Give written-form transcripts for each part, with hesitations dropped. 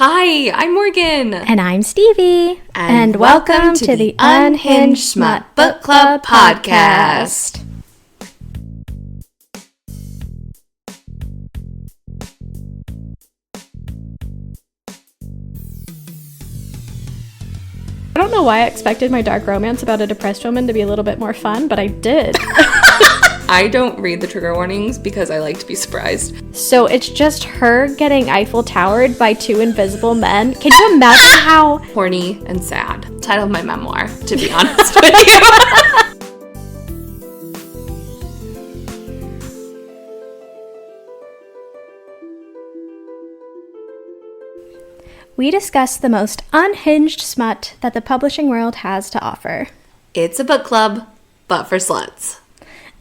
Hi, I'm Morgan. And I'm Stevie. And welcome to the Unhinged Smut Book Club podcast. I don't know why I expected my dark romance about a depressed woman to be a little bit more fun, but I did. I don't read the trigger warnings because I like to be surprised. So it's just her getting Eiffel Towered by two invisible men. Can you imagine how Horny and sad. Title of my memoir, to be honest with you. we discuss the most unhinged smut that the publishing world has to offer. It's a book club, but for sluts.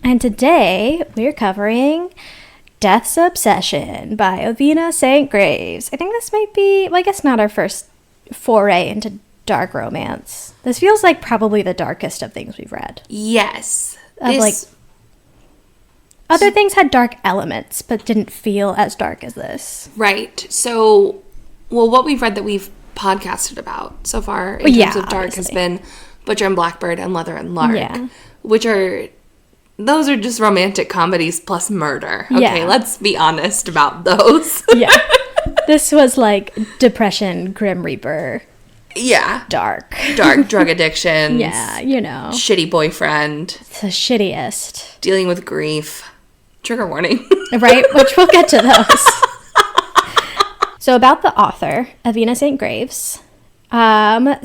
And today, we're covering Death's Obsession by Avina St. I think this might be, well, I guess not our first foray into dark romance. This feels like probably the darkest of things we've read. Yes. Other things had dark elements, but didn't feel as dark as this. Right. So, what we've read that we've podcasted about so far in terms of dark has been Butcher and Blackbird and Leather and Lark, which are... Those are just romantic comedies plus murder. Okay, let's be honest about those. This was like depression, Grim Reaper. Dark drug addictions. Shitty boyfriend. It's the shittiest. Dealing with grief. Trigger warning. Right? Which we'll get to those. So about the author, Avina St.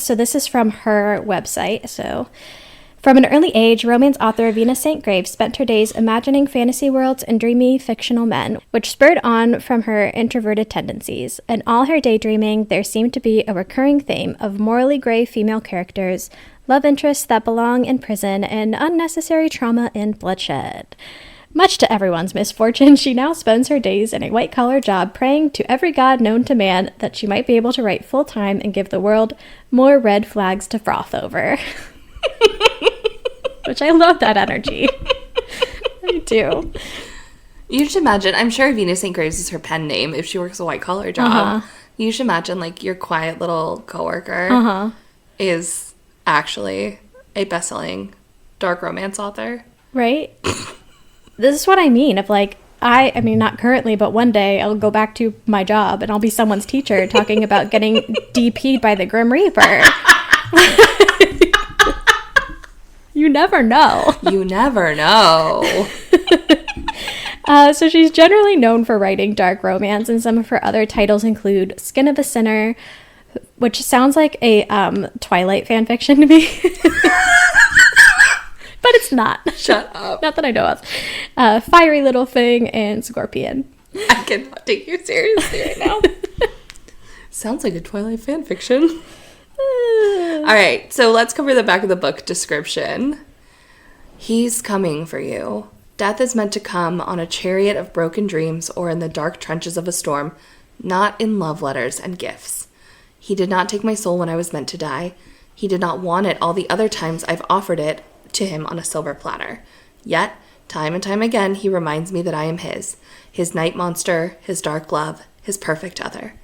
So this is from her website. So... From an early age, romance author Avina St. spent her days imagining fantasy worlds and dreamy fictional men, which spurred on from her introverted tendencies. In all her daydreaming, there seemed to be a recurring theme of morally gray female characters, love interests that belong in prison, and unnecessary trauma and bloodshed. Much to everyone's misfortune, she now spends her days in a white-collar job praying to every god known to man that she might be able to write full-time and give the world more red flags to froth over. Which I love that energy. I do. You should imagine, I'm sure Avina St. is her pen name if she works a white-collar job. You should imagine, like, your quiet little coworker is actually a best-selling dark romance author. Right? This is what I mean. Of like, I mean, not currently, but one day I'll go back to my job and I'll be someone's teacher talking about getting DP'd by the Grim Reaper. You never know. You never know. So she's generally known for writing dark romance, and some of her other titles include Skin of a Sinner, which sounds like a Twilight fanfiction to me. But it's not. Shut up. Not that I know of. Fiery Little Thing and Scorpion. I cannot take you seriously right now. Sounds like a Twilight fanfiction. All right, so let's cover the back of the book description. He's coming for you. Death is meant to come on a chariot of broken dreams or in the dark trenches of a storm, not in love letters and gifts. He did not take my soul when I was meant to die. He did not want it all the other times I've offered it to him on a silver platter. Yet, time and time again, he reminds me that I am his night monster, his dark love, his perfect other.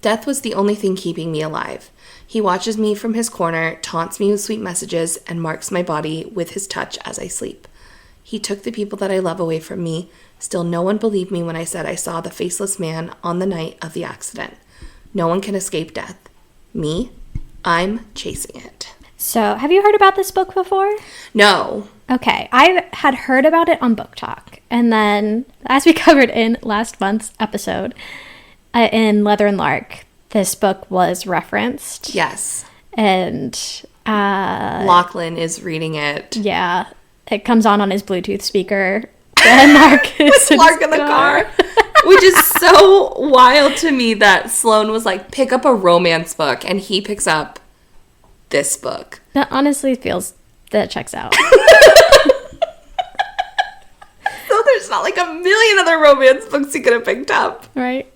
Death was the only thing keeping me alive. He watches me from his corner, taunts me with sweet messages, and marks my body with his touch as I sleep. He took the people that I love away from me. Still, no one believed me when I said I saw the faceless man on the night of the accident. No one can escape death. Me? I'm chasing it. So, have you heard about this book before? No. Okay, I had heard about it on Book Talk, and then, as we covered in last month's episode, in Leather and Lark, this book was referenced. Yes. And Lachlan is reading it. Yeah. It comes on his Bluetooth speaker. And Mark is with Lark in the car. Which is so wild to me that Sloan was like, pick up a romance book, and he picks up this book. That honestly feels that it checks out. So there's not like a million other romance books he could have picked up. Right.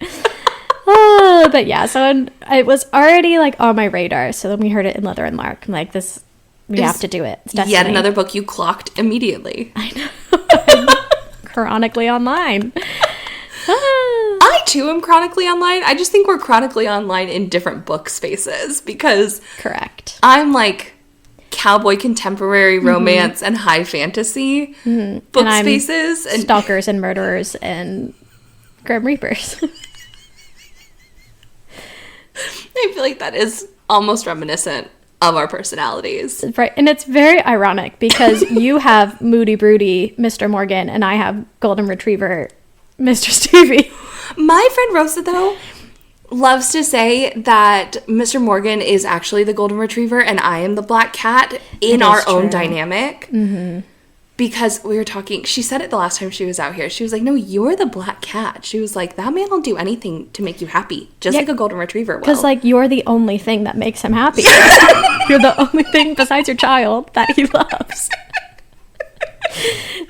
But yeah, so it was already like on my radar. So then we heard it in Leather and Lark. I'm like, we have to do it. It's destiny. Yet another book you clocked immediately. I know. Chronically online. I too am chronically online. I just think we're chronically online in different book spaces because Correct. I'm like cowboy contemporary romance and high fantasy book and spaces. And stalkers and murderers and Grim Reapers. I feel like that is almost reminiscent of our personalities. Right. And it's very ironic because you have moody broody Mr. Morgan and I have golden retriever Mr. Stevie. My friend Rosa, though, loves to say that Mr. Morgan is actually the golden retriever and I am the black cat in our own dynamic. Because we were talking, she said it the last time she was out here. She was like, no, you're the black cat. She was like, that man will do anything to make you happy, just like a golden retriever will. Because, like, you're the only thing that makes him happy. You're the only thing besides your child that he loves.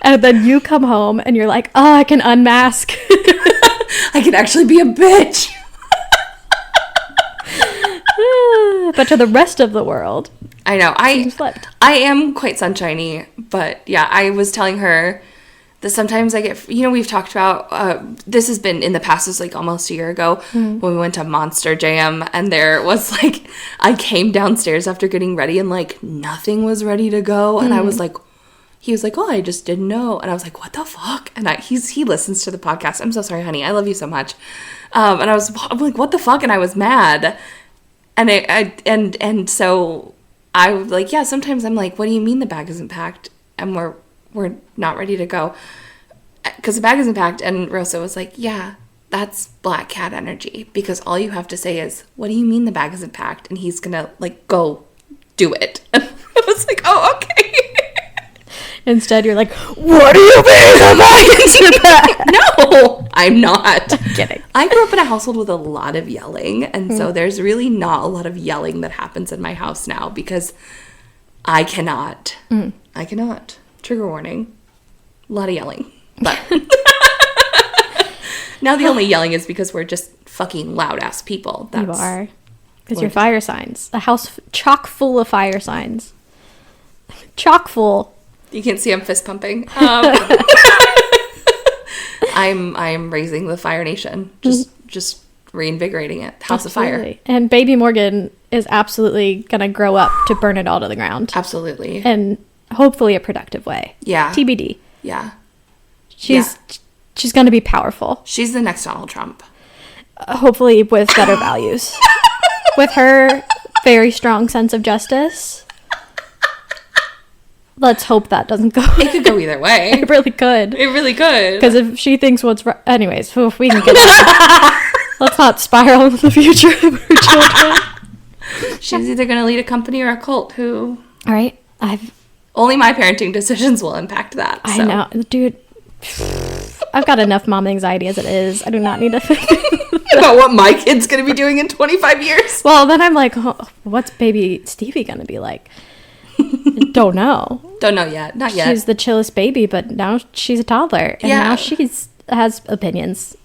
And then you come home and you're like, oh, I can unmask. I can actually be a bitch. But to the rest of the world, I know. flipped. I am quite sunshiny, but yeah, I was telling her that sometimes I get, we've talked about, this has been in the past, it was like almost a year ago when we went to Monster Jam and there was like, I came downstairs after getting ready and like nothing was ready to go. And I was like, he was like, oh, I just didn't know. And I was like, what the fuck? And he listens to the podcast. I'm so sorry, honey. I love you so much. And I'm like, what the fuck? And I was mad. And so I was like, yeah, sometimes I'm like, what do you mean the bag isn't packed? And we're not ready to go. Because the bag isn't packed. And Rosa was like, yeah, that's black cat energy. Because all you have to say is, what do you mean the bag isn't packed? And he's going to like, go do it. And I was like, oh, okay. Instead, you're like, what do you mean the bag isn't packed? No, I'm not. I'm kidding. I grew up in a household with a lot of yelling. And so there's really not a lot of yelling that happens in my house now because I cannot. I cannot. Trigger warning. A lot of yelling. But now the only yelling is because we're just fucking loud ass people. You are. Because you're fire signs. A house chock full of fire signs. Chock full. You can see I'm fist pumping. I'm raising the Fire Nation. Just reinvigorating it. House Absolutely. of Fire. And baby Morgan is absolutely going to grow up to burn it all to the ground. Absolutely. And hopefully a productive way. Yeah. TBD. Yeah. She's going to be powerful. She's the next Donald Trump. Hopefully with better values. With her very strong sense of justice. Let's hope that doesn't go. It could go either way. It really could. It really could. Because if she thinks what's right... Anyways, we can get into Let's not spiral into the future of her children. She's either going to lead a company or a cult. Who? All right. Only my parenting decisions will impact that. So. I know. Dude, I've got enough mom anxiety as it is. I do not need to think about what my kid's going to be doing in 25 years. Well, then I'm like, oh, what's baby Stevie going to be like? Don't know. Don't know yet. Not yet. She's the chillest baby, but now she's a toddler. And now has opinions.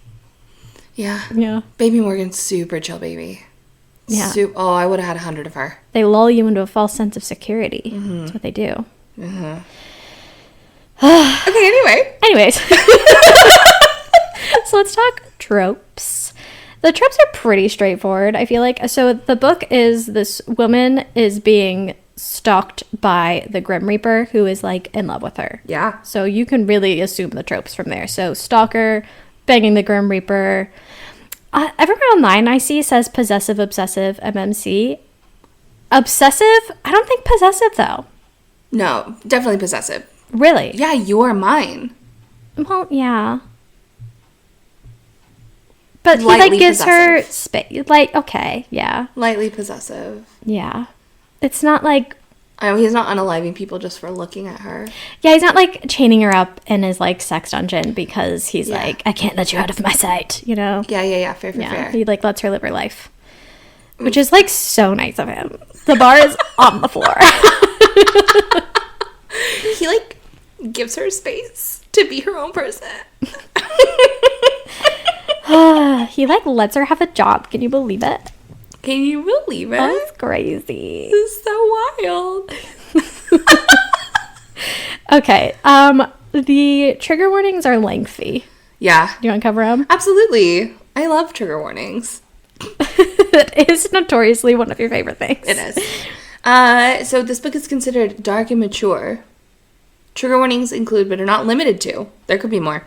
Yeah. Yeah. Baby Morgan's super chill baby. Yeah. I would have had 100 of her. They lull you into a false sense of security. That's what they do. Okay, anyway. Anyways. So let's talk tropes. The tropes are pretty straightforward, I feel like. So the book is this woman is being stalked by the Grim Reaper who is like in love with her. Yeah. So you can really assume the tropes from there. So stalker, banging the Grim Reaper. Everywhere online I see says possessive, obsessive, MMC. Obsessive? I don't think possessive though. No, definitely possessive. Really? Yeah, you're mine. Well, yeah. But Lightly he like gives her possessive. space. Like, okay, yeah. Lightly possessive. Yeah. It's not like... I know he's not unaliving people just for looking at her. Yeah, he's not like chaining her up in his like sex dungeon because he's like, I can't let you out of my sight, you know? Yeah. Fair. He like lets her live her life. Which is like so nice of him. The bar is on the floor. He like gives her space to be her own person. He like lets her have a job. Can you believe it? Can you believe it? That's crazy. This is so wild. Okay. The trigger warnings are lengthy. Yeah. Do you want to cover them? Absolutely. I love trigger warnings. That is notoriously one of your favorite things. It is. So this book is considered dark and mature. Trigger warnings include, but are not limited to, there could be more: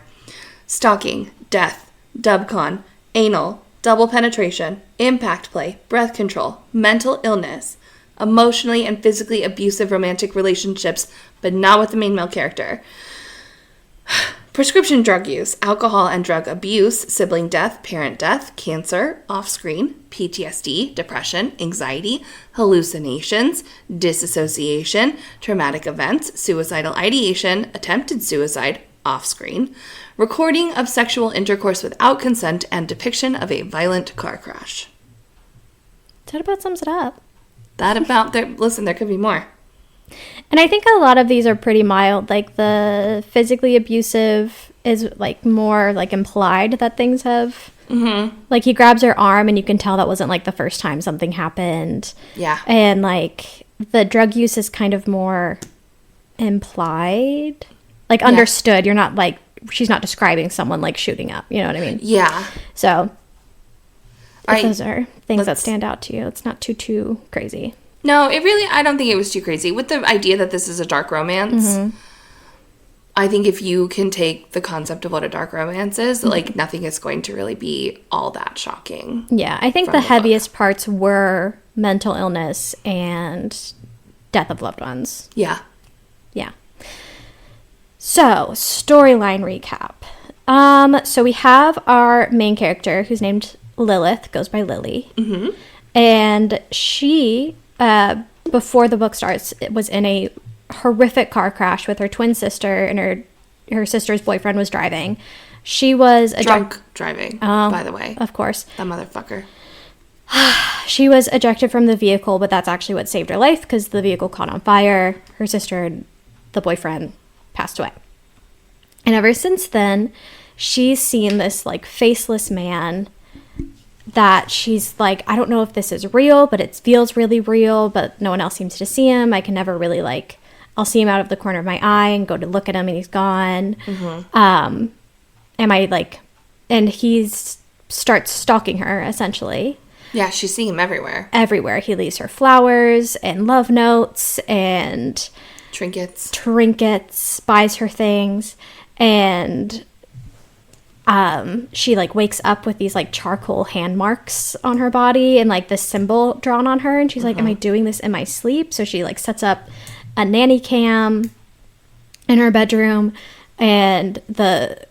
stalking, death, dubcon, anal, double penetration, impact play, breath control, mental illness, emotionally and physically abusive romantic relationships, but not with the main male character. Prescription drug use, alcohol and drug abuse, sibling death, parent death, cancer, off-screen, PTSD, depression, anxiety, hallucinations, disassociation, traumatic events, suicidal ideation, attempted suicide, off-screen, recording of sexual intercourse without consent, and depiction of a violent car crash. That about sums it up. Listen, there could be more. And I think a lot of these are pretty mild. Like the physically abusive is like more like implied that things have. Mm-hmm. Like he grabs her arm and you can tell that wasn't like the first time something happened. Yeah. And like the drug use is kind of more implied. Like understood. You're not like, she's not describing someone like shooting up. You know what I mean? Yeah. So Right. those are things that stand out to you. It's not too crazy. No, I don't think it was too crazy. With the idea that this is a dark romance, mm-hmm. I think if you can take the concept of what a dark romance is, mm-hmm. like nothing is going to really be all that shocking. Yeah, I think the heaviest parts were mental illness and death of loved ones. Yeah. Yeah. So, storyline recap. So we have our main character who's named Lilith, goes by Lily. Mm-hmm. And she, before the book starts, was in a horrific car crash with her twin sister, and her sister's boyfriend was driving. She was drunk driving, by the way. Of course. That motherfucker. She was ejected from the vehicle, but that's actually what saved her life because the vehicle caught on fire. Her sister and the boyfriend passed away. And ever since then, she's seen this like faceless man that she's like, I don't know if this is real, but it feels really real, but no one else seems to see him. I can never really like, I'll see him out of the corner of my eye and go to look at him and he's gone. Mm-hmm. And he starts stalking her essentially. Yeah, she's seeing him everywhere. Everywhere. He leaves her flowers and love notes and trinkets, buys her things. And she like wakes up with these like charcoal hand marks on her body and like this symbol drawn on her, and she's like, am I doing this in my sleep? So she like sets up a nanny cam in her bedroom, and the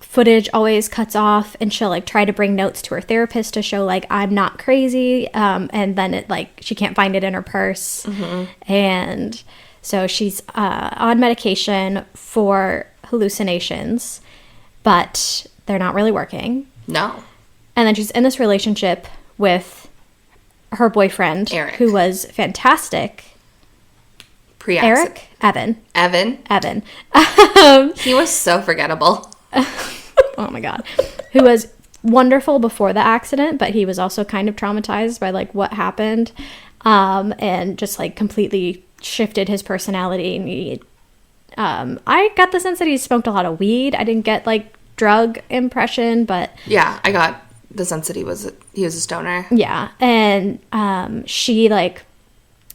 footage always cuts off, and she'll like try to bring notes to her therapist to show like I'm not crazy, and then it like she can't find it in her purse. And so she's on medication for hallucinations, but they're not really working. No. And then she's in this relationship with her boyfriend, Eric, who was fantastic. Eric? Evan. He was so forgettable. Oh my God. Who was wonderful before the accident, but he was also kind of traumatized by like what happened, and just like completely shifted his personality. And he, I got the sense that he smoked a lot of weed. I didn't get like drug impression, but yeah, I got the sense that he was a stoner. Yeah. And she like,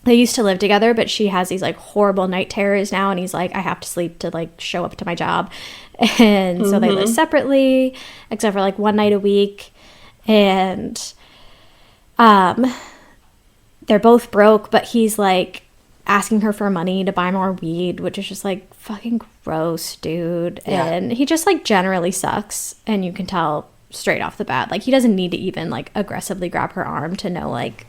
they used to live together, but she has these like horrible night terrors now, and he's like, I have to sleep to like show up to my job. And so they live separately, except for like one night a week. And they're both broke, but he's like asking her for money to buy more weed, which is just like fucking gross, dude. Yeah. And he just like generally sucks, and you can tell straight off the bat. Like he doesn't need to even like aggressively grab her arm to know like,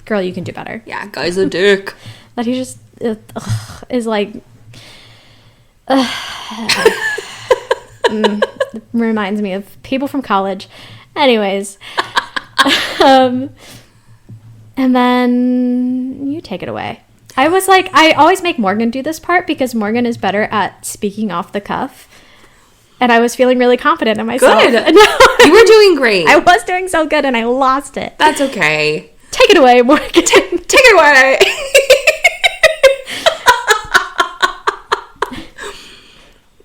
girl, you can do better. Yeah, guy's a dick. But he just is like reminds me of people from college. Anyways. And then you take it away. I was like, I always make Morgan do this part because Morgan is better at speaking off the cuff. And I was feeling really confident in myself. Good. You were doing great. I was doing so good and I lost it. That's okay. Take it away, Morgan. Take it away.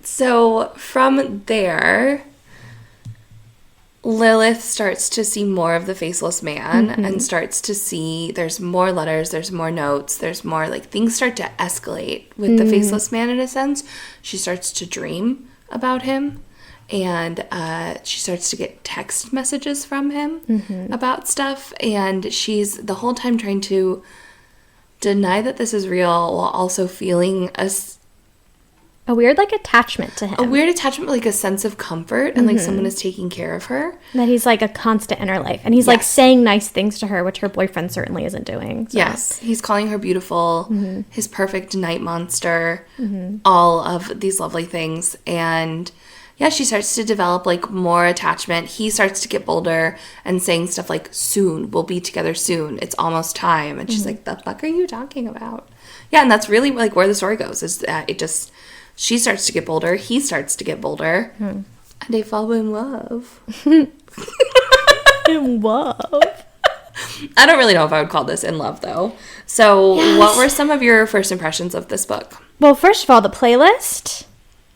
So from there, Lilith starts to see more of the faceless man and starts to see there's more letters, there's more notes, there's more, like, things start to escalate with the faceless man in a sense. She starts to dream about him, and she starts to get text messages from him about stuff, and she's the whole time trying to deny that this is real while also feeling a weird, like, attachment to him. A weird attachment, like a sense of comfort and like someone is taking care of her. That he's like a constant in her life. And he's like saying nice things to her, which her boyfriend certainly isn't doing. So. Yes. He's calling her beautiful, his perfect night monster, all of these lovely things. And yeah, she starts to develop like more attachment. He starts to get bolder and saying stuff like, soon, we'll be together soon. It's almost time. And she's like, the fuck are you talking about? Yeah, and that's really like where the story goes, is that it just... She starts to get bolder. He starts to get bolder. And they fall in love. In love? I don't really know if I would call this in love, though. So what were some of your first impressions of this book? Well, first of all, the playlist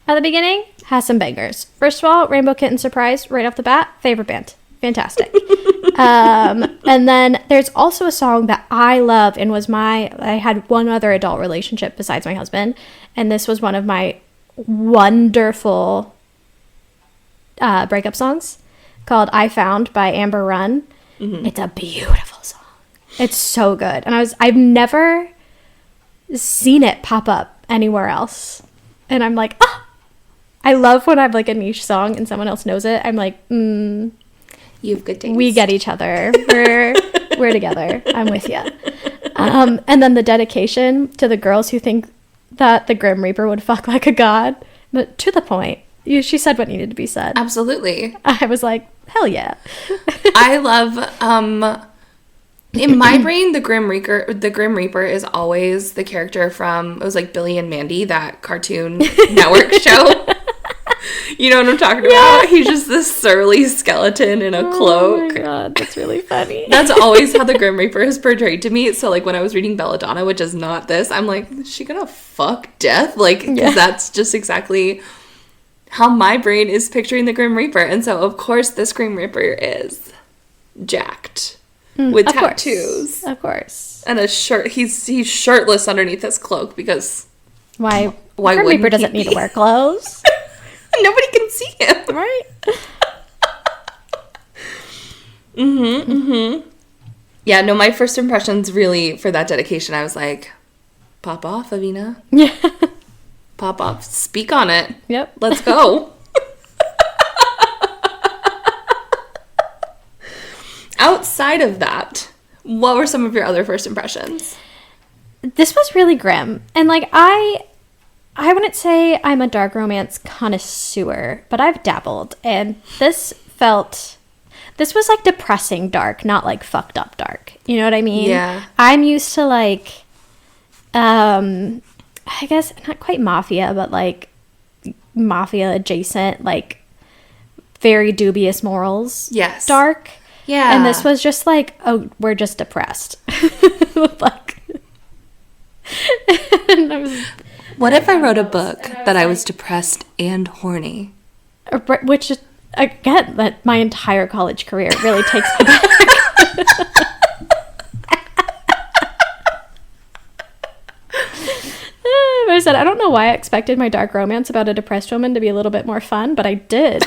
at the beginning has some bangers. First of all, Rainbow Kitten Surprise, right off the bat, favorite band. Fantastic. And then there's also a song that I love and I had one other adult relationship besides my husband, and this was one of my wonderful breakup songs called I Found by Amber Run. It's a beautiful song. It's so good. And I've never seen it pop up anywhere else. And I'm like, I love when I have like a niche song and someone else knows it. I'm like, You have good taste. We get each other. We're together. I'm with you. And then the dedication to the girls who think that the Grim Reaper would fuck like a god, but to the point. She said what needed to be said. Absolutely. I was like, hell yeah. I love. In my brain, the Grim Reaper is always the character from, it was like Billy and Mandy, that Cartoon Network show. You know what I'm talking about? He's just this surly skeleton in a cloak. Oh my god, that's really funny. That's always how the Grim Reaper is portrayed to me. So, like, when I was reading Belladonna, which is not this, I'm like, is she gonna fuck death? Like, 'cause that's just exactly how my brain is picturing the Grim Reaper. And so, of course, this Grim Reaper is jacked with tattoos. Of course. And a shirt. He's shirtless underneath his cloak because... Why Grim Reaper doesn't need to wear clothes. Nobody can see him. Right? Yeah, no, my first impressions really for that dedication, I was like, pop off, Avina. Yeah. Pop off. Speak on it. Yep. Let's go. Outside of that, what were some of your other first impressions? This was really grim. And like I wouldn't say I'm a dark romance connoisseur, but I've dabbled, and this was like depressing dark, not like fucked up dark. You know what I mean? Yeah. I'm used to like, I guess not quite mafia, but like mafia adjacent, like very dubious morals. Yes. Dark. Yeah. And this was just like, oh, we're just depressed. Like, and I was... What if I wrote a book that I was depressed and horny? Which, again, that my entire college career really takes me back. I said, I don't know why I expected my dark romance about a depressed woman to be a little bit more fun, but I did.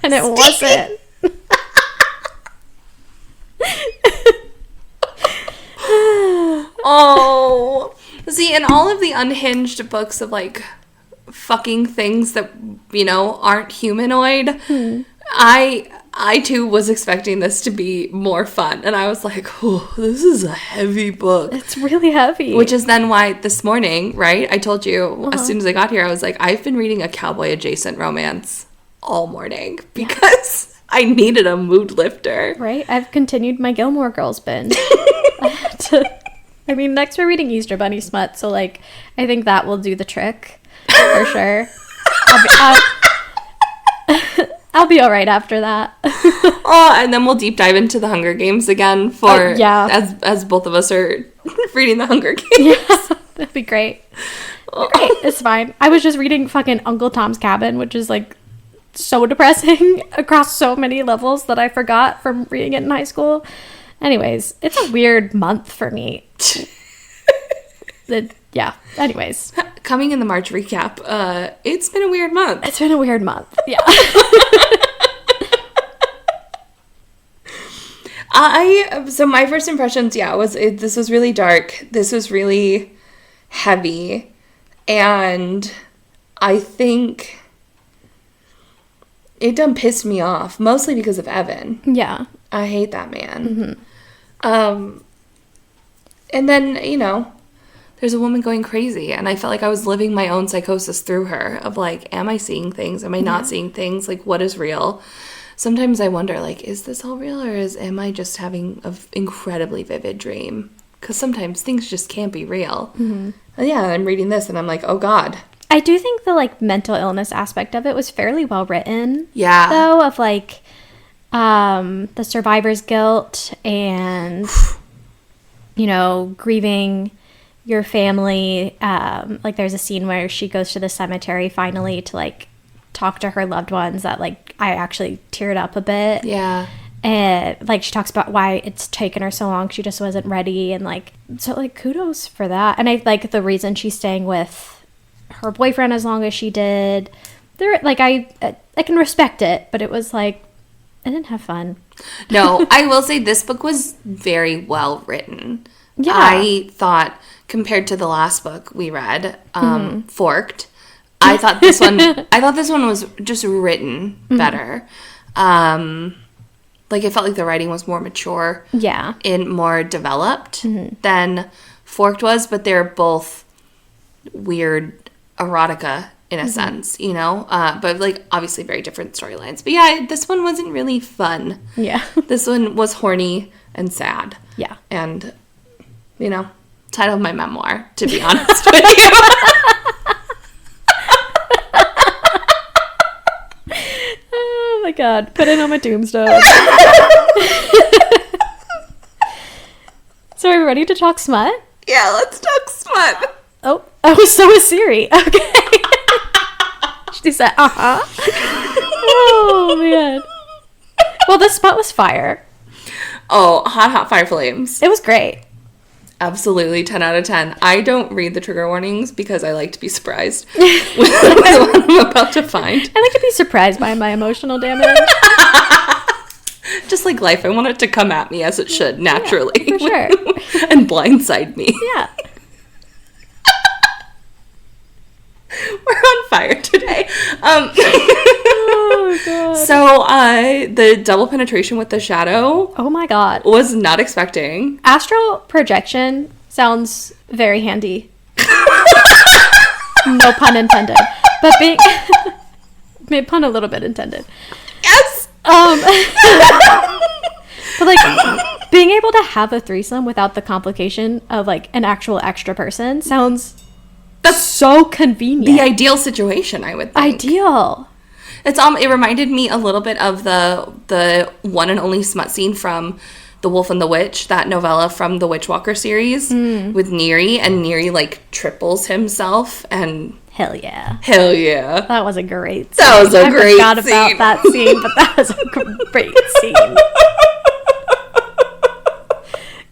And it wasn't. Oh... See, in all of the Unhinged books of, like, fucking things that, you know, aren't humanoid, I too was expecting this to be more fun. And I was like, oh, this is a heavy book. It's really heavy. Which is then why this morning, right, I told you as soon as I got here, I was like, I've been reading a cowboy-adjacent romance all morning because I needed a mood lifter. Right? I've continued my Gilmore Girls binge. I mean, next we're reading Easter Bunny Smut, so, like, I think that will do the trick, for sure. I'll be all right after that. Oh, and then we'll deep dive into the Hunger Games again as both of us are reading the Hunger Games. Yeah, that'd be great. Great, it's fine. I was just reading fucking Uncle Tom's Cabin, which is, like, so depressing across so many levels that I forgot from reading it in high school. Anyways, it's a weird month for me. Yeah, anyways. Coming in the March recap, it's been a weird month. It's been a weird month, yeah. So my first impressions, this was really dark. This was really heavy. And I think it done pissed me off, mostly because of Evan. Yeah. I hate that man. Mm-hmm. And then, there's a woman going crazy, and I felt like I was living my own psychosis through her of, like, am I seeing things? Am I not seeing things? Like, what is real? Sometimes I wonder, like, is this all real, or am I just having an incredibly vivid dream? Because sometimes things just can't be real. Mm-hmm. And yeah, I'm reading this, and I'm like, oh, God. I do think the, like, mental illness aspect of it was fairly well written. Yeah. Though, of, like, the survivor's guilt and, grieving your family. Like, there's a scene where she goes to the cemetery finally to, like, talk to her loved ones that, like, I actually teared up a bit. Yeah. And, like, she talks about why it's taken her so long. She just wasn't ready. And, like, so, like, kudos for that. And I like the reason she's staying with her boyfriend as long as she did. There, like, I can respect it, but it was, like, I didn't have fun. No, I will say this book was very well written. Yeah. I thought, compared to the last book we read, Forked, I thought this one was just written better. Like, I felt like the writing was more mature. Yeah. And more developed than Forked was, but they're both weird erotica in a sense, but, like, obviously very different storylines. But yeah, this one wasn't really fun. Yeah. This one was horny and sad. Yeah. And, title of my memoir, to be honest with you. Oh my God. Put it on my tombstone. So are we ready to talk smut? Yeah, let's talk smut. Oh, so is Siri. Okay. She said, Oh, man. Well, the smut was fire. Oh, hot fire flames. It was great. Absolutely, 10 out of 10. I don't read the trigger warnings because I like to be surprised with what I'm about to find. I like to be surprised by my emotional damage. Just like life, I want it to come at me as it should, naturally. Yeah, for sure. And blindside me. Yeah. We're on fire today. Oh, God. So, the double penetration with the shadow. Oh, my God. Was not expecting. Astral projection sounds very handy. No pun intended. But made pun a little bit intended. Yes! But, like, being able to have a threesome without the complication of, like, an actual extra person sounds... That's so convenient. The ideal situation, I would think. Ideal. It reminded me a little bit of the one and only smut scene from The Wolf and the Witch, that novella from the Witchwalker series with Neri, and Neri, like, triples himself, and hell yeah. That was a great scene. I forgot about that scene, but that was a great scene.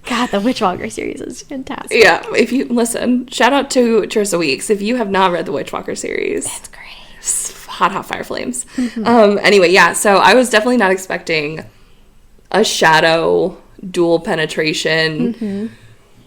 God, the Witchwalker series is fantastic. Yeah, if you listen, shout out to Teresa Weeks. If you have not read the Witchwalker series, it's great. Hot fire flames. Anyway, yeah, so I was definitely not expecting a shadow dual penetration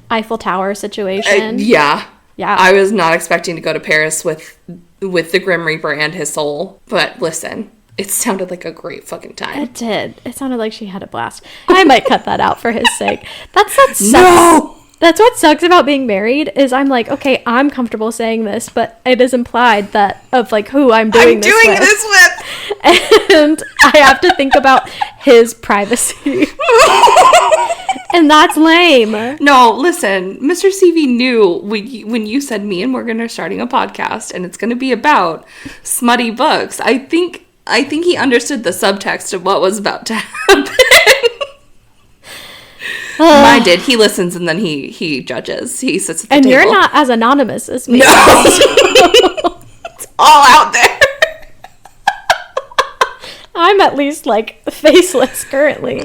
Eiffel Tower situation. Yeah. I was not expecting to go to Paris with the Grim Reaper and his soul, but listen, it sounded like a great fucking time. It did. It sounded like she had a blast. I might cut that out for his sake. That's what sucks about being married, is I'm like, okay, I'm comfortable saying this, but it is implied that of, like, who I'm doing this with. And I have to think about his privacy. And that's lame. No, listen, Mr. CV knew when you said me and Morgan are starting a podcast and it's going to be about smutty books. I think he understood the subtext of what was about to happen. Mine did. He listens and then he judges. He sits at the table. And you're not as anonymous as me. No. It's all out there. I'm at least, like, faceless currently.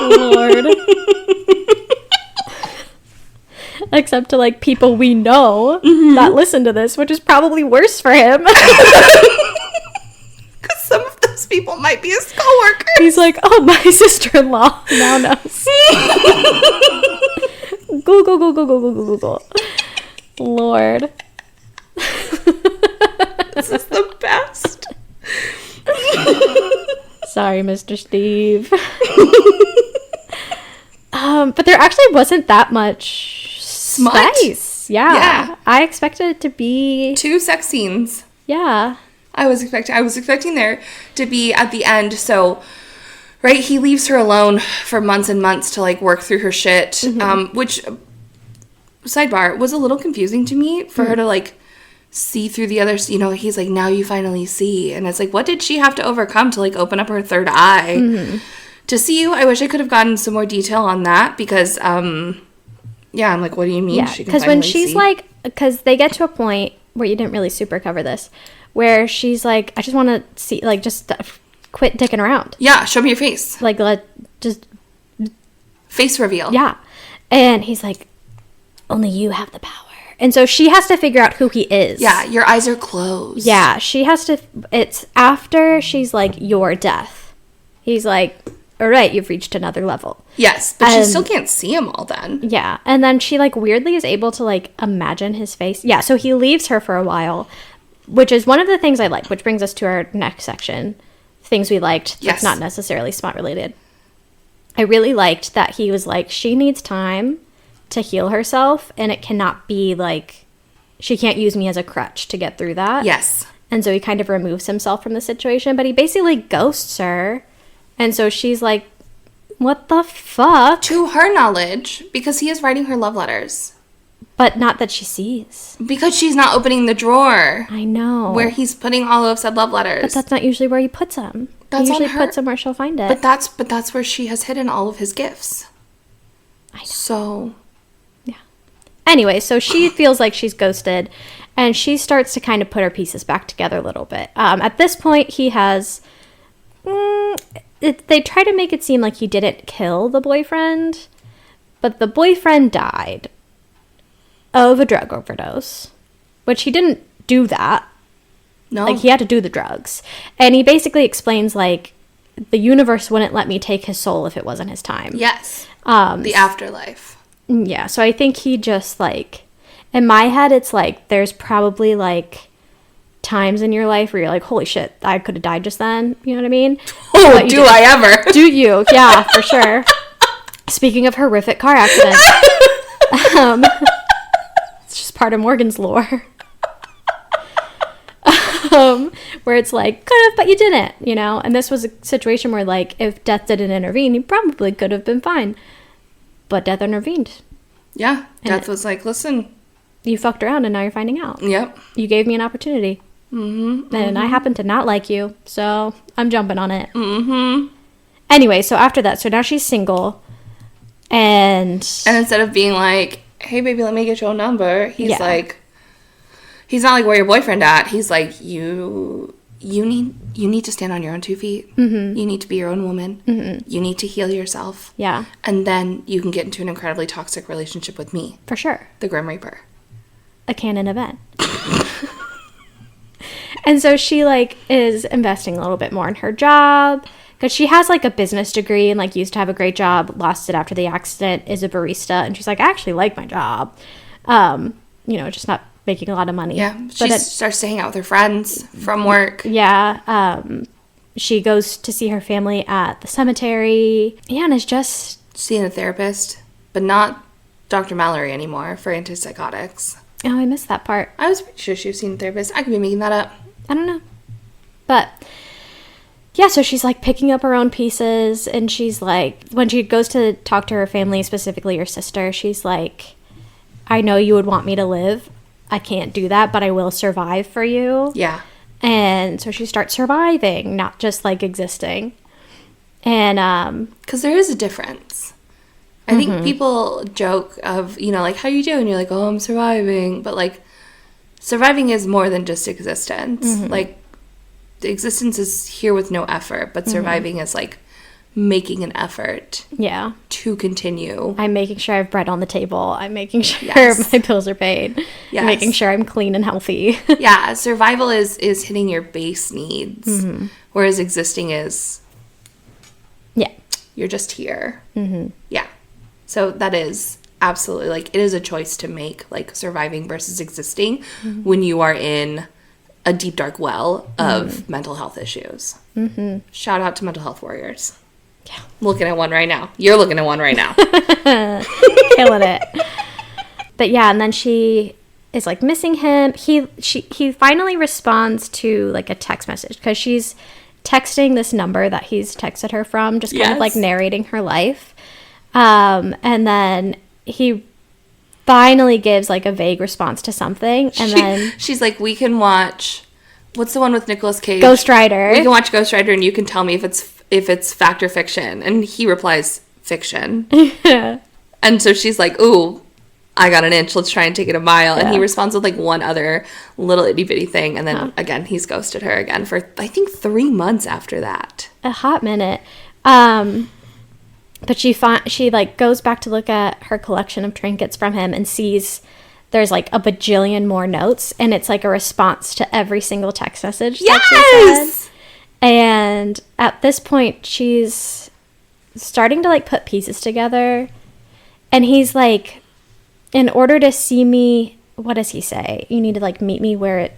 Lord. Except to, like, people we know that listen to this, which is probably worse for him. Because some of those people might be his coworkers. He's like, oh, my sister-in-law now knows. Google. Lord. This is the best. Sorry, Mr. Steve. But there actually wasn't that much spice. Yeah. I expected it to be 2 sex scenes. Yeah. I was expecting there to be at the end. So, right, he leaves her alone for months and months to, like, work through her shit, which, sidebar, was a little confusing to me for her to, like, see through the others. You know, he's like, now you finally see. And it's like, what did she have to overcome to, like, open up her third eye to see you? I wish I could have gotten some more detail on that because, I'm like, what do you mean? Yeah, because when she's see? Like, because they get to a point where you didn't really super cover this, where she's like, I just want to see, like, just quit dicking around. Yeah, show me your face. Like, just face reveal. Yeah. And he's like, only you have the power. And so she has to figure out who he is. Yeah, your eyes are closed. Yeah, she has to, it's after she's like, your death. He's like, all right, you've reached another level. Yes, but she still can't see him all then. Yeah, and then she, like, weirdly is able to, like, imagine his face. Yeah, so he leaves her for a while, which is one of the things I like, which brings us to our next section. Things we liked that's not necessarily SMOT related. I really liked that he was like, she needs time to heal herself, and it cannot be, like, she can't use me as a crutch to get through that. Yes. And so he kind of removes himself from the situation, but he basically ghosts her. And so she's like, what the fuck? To her knowledge, because he is writing her love letters. But not that she sees. Because she's not opening the drawer. I know. Where he's putting all of said love letters. But that's not usually where he puts them. He usually puts them where she'll find it. But that's where she has hidden all of his gifts. I know. So... yeah. Anyway, so she feels like she's ghosted. And she starts to kind of put her pieces back together a little bit. At this point, he has... they try to make it seem like he didn't kill the boyfriend, but the boyfriend died of a drug overdose, which he didn't do that. No. Like, he had to do the drugs. And he basically explains, like, the universe wouldn't let me take his soul if it wasn't his time. Yes. The afterlife. Yeah, so I think he just, like, in my head, it's like, there's probably, like, times in your life where you're like, holy shit, I could have died just then. You know what I mean? Oh, do I ever? Do you? Yeah, for sure. Speaking of horrific car accidents, it's just part of Morgan's lore. Where it's like, could have, but you didn't, you know? And this was a situation where, like, if death didn't intervene, he probably could have been fine. But death intervened. Yeah, death was like, listen. You fucked around and now you're finding out. Yep. You gave me an opportunity. And I happen to not like you, so I'm jumping on it. Anyway, so after that, so now she's single, and instead of being like, hey baby, let me get your number, he's like, he's not like, where your boyfriend at? He's like, you need to stand on your own 2 feet. You need to be your own woman. You need to heal yourself. Yeah. And then you can get into an incredibly toxic relationship with me. For sure. The Grim Reaper. A canon event. And so she, like, is investing a little bit more in her job, because she has, like, a business degree and, like, used to have a great job, lost it after the accident, is a barista, and she's like, I actually like my job. You know, just not making a lot of money. Yeah, she starts to hang out with her friends from work. Yeah, she goes to see her family at the cemetery. Yeah, and is just... seeing a therapist, but not Dr. Mallory anymore for antipsychotics. Oh, I missed that part. I was pretty sure she was seeing a therapist. I could be making that up. I don't know. But, yeah, so she's, like, picking up her own pieces, and she's, like, when she goes to talk to her family, specifically her sister, she's like, I know you would want me to live. I can't do that, but I will survive for you. Yeah. And so she starts surviving, not just, like, existing. And, because there is a difference. I think people joke of, you know, like, how you doing? You're like, oh, I'm surviving. But, like, surviving is more than just existence. Like, the existence is here with no effort, but surviving is like making an effort to continue. I'm making sure I have bread on the table. I'm making sure my bills are paid. I'm making sure I'm clean and healthy. Yeah, survival is hitting your base needs, whereas existing is you're just here. Yeah. So that is absolutely, like, it is a choice to make, like, surviving versus existing when you are in a deep, dark well of mental health issues. Shout out to mental health warriors. Yeah. I'm looking at one right now. You're looking at one right now. Killing it. But yeah, and then she is, like, missing him. He finally responds to, like, a text message because she's texting this number that he's texted her from, just kind of, like, narrating her life. And then he finally gives, like, a vague response to something, and then she's like, we can watch, what's the one with Nicolas Cage? Ghost Rider. We can watch Ghost Rider, and you can tell me if it's fact or fiction. And he replies, fiction. And so she's like, ooh, I got an inch, let's try and take it a mile. And he responds with, like, one other little itty-bitty thing, and then again he's ghosted her again for, I think, 3 months after that. A hot minute. But she like goes back to look at her collection of trinkets from him and sees there's, like, a bajillion more notes, and it's, like, a response to every single text message that she said. And at this point, she's starting to, like, put pieces together, and he's like, in order to see me, what does he say? You need to, like, meet me where it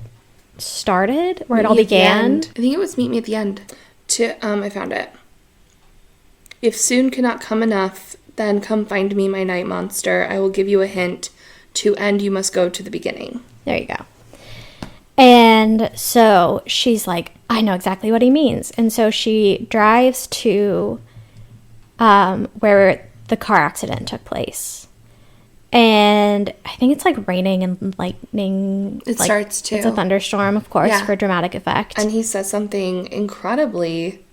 started, where it all began. I think it was meet me at the end. I found it. If soon cannot come enough, then come find me, my night monster. I will give you a hint. To end, you must go to the beginning. There you go. And so she's like, I know exactly what he means. And so she drives to where the car accident took place. And I think it's, like, raining and lightning. It starts to. It's a thunderstorm, of course, for dramatic effect. And he says something incredibly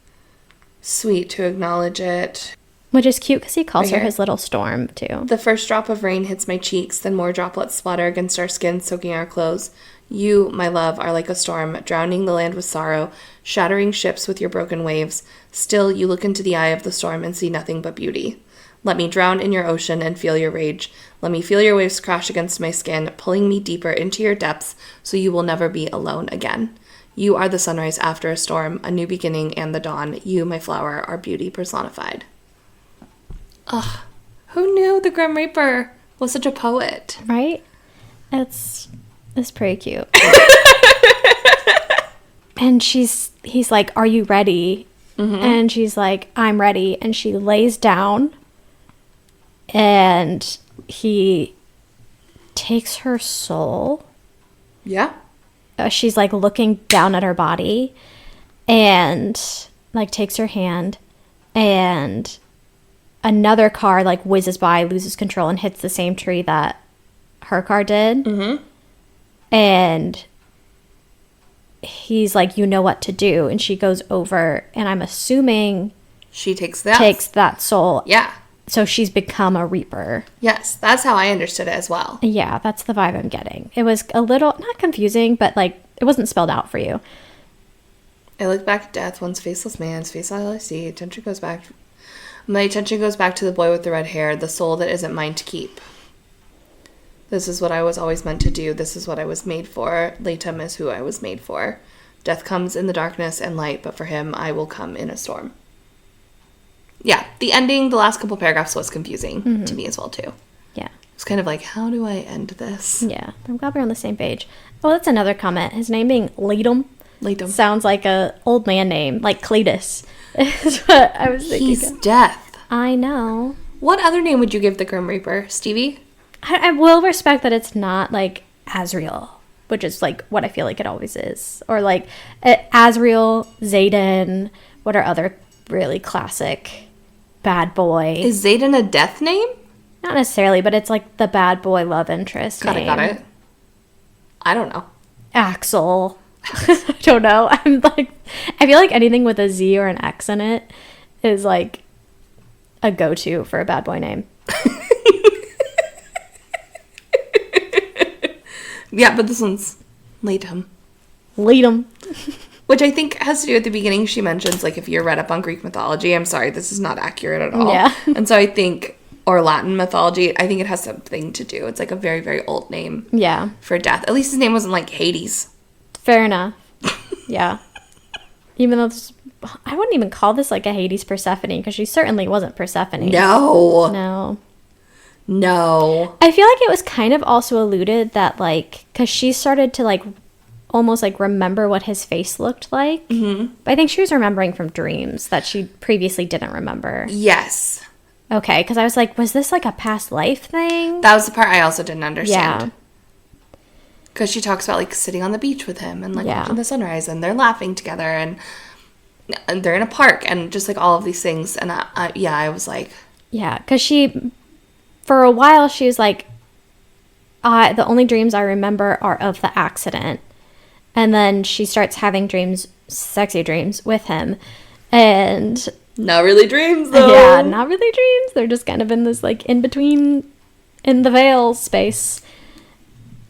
sweet to acknowledge it. Which is cute because he calls her his little storm, too. The first drop of rain hits my cheeks, then more droplets splatter against our skin, soaking our clothes. You, my love, are like a storm, drowning the land with sorrow, shattering ships with your broken waves. Still, you look into the eye of the storm and see nothing but beauty. Let me drown in your ocean and feel your rage. Let me feel your waves crash against my skin, pulling me deeper into your depths, so you will never be alone again. You are the sunrise after a storm, a new beginning and the dawn. You, my flower, are beauty personified. Ugh. Who knew the Grim Reaper was such a poet? Right? It's pretty cute. And he's like, are you ready? And she's like, I'm ready. And she lays down, and he takes her soul. Yeah. She's, like, looking down at her body, and, like, takes her hand, and another car, like, whizzes by, loses control, and hits the same tree that her car did. And he's like, you know what to do. And she goes over, and I'm assuming she takes that soul. Yeah. So she's become a reaper. Yes, that's how I understood it as well. Yeah, that's the vibe I'm getting. It was a little, not confusing, but, like, it wasn't spelled out for you. I look back at death, one's faceless man's face all I see. My attention goes back to the boy with the red hair, the soul that isn't mine to keep. This is what I was always meant to do. This is what I was made for. Latum is who I was made for. Death comes in the darkness and light, but for him, I will come in a storm. Yeah, the ending, the last couple paragraphs was confusing to me as well, too. Yeah. It's kind of like, how do I end this? Yeah, I'm glad we're on the same page. Oh, that's another comment. His name being Latum. Sounds like a old man name, like Cletus. Is what I was thinking. He's death. I know. What other name would you give the Grim Reaper, Stevie? I will respect that it's not, like, Azrael, which is, like, what I feel like it always is. Or, like, Azrael, Zayden, what are other really classic bad boy. Is Zayden a death name? Not necessarily, but it's, like, the bad boy love interest name. Got it. I don't know. Axel. I don't know. I'm like, I feel like anything with a Z or an X in it is, like, a go-to for a bad boy name. Yeah, but this one's Latum. Latum. Which I think has to do at the beginning. She mentions, like, if you're read up on Greek mythology, I'm sorry, this is not accurate at all. Yeah. And so I think, or Latin mythology, I think it has something to do. It's, like, a very, very old name. Yeah. For death. At least his name wasn't, like, Hades. Fair enough. Yeah. Even though I wouldn't even call this, like, a Hades Persephone, because she certainly wasn't Persephone. No. I feel like it was kind of also alluded that, like, because she started to, like, almost, like, remember what his face looked like. Mm-hmm. But I think she was remembering from dreams that she previously didn't remember. Yes. Okay, because I was like, was this, like, a past life thing? That was the part I also didn't understand. Yeah. Because she talks about, like, sitting on the beach with him and, like, watching the sunrise, and they're laughing together, and they're in a park, and just, like, all of these things. And, I was like... Yeah, because for a while, she was like, the only dreams I remember are of the accident. And then she starts having dreams, sexy dreams with him. And... Not really dreams, though. Yeah, not really dreams. They're just kind of in this, like, in-between, in the veil space.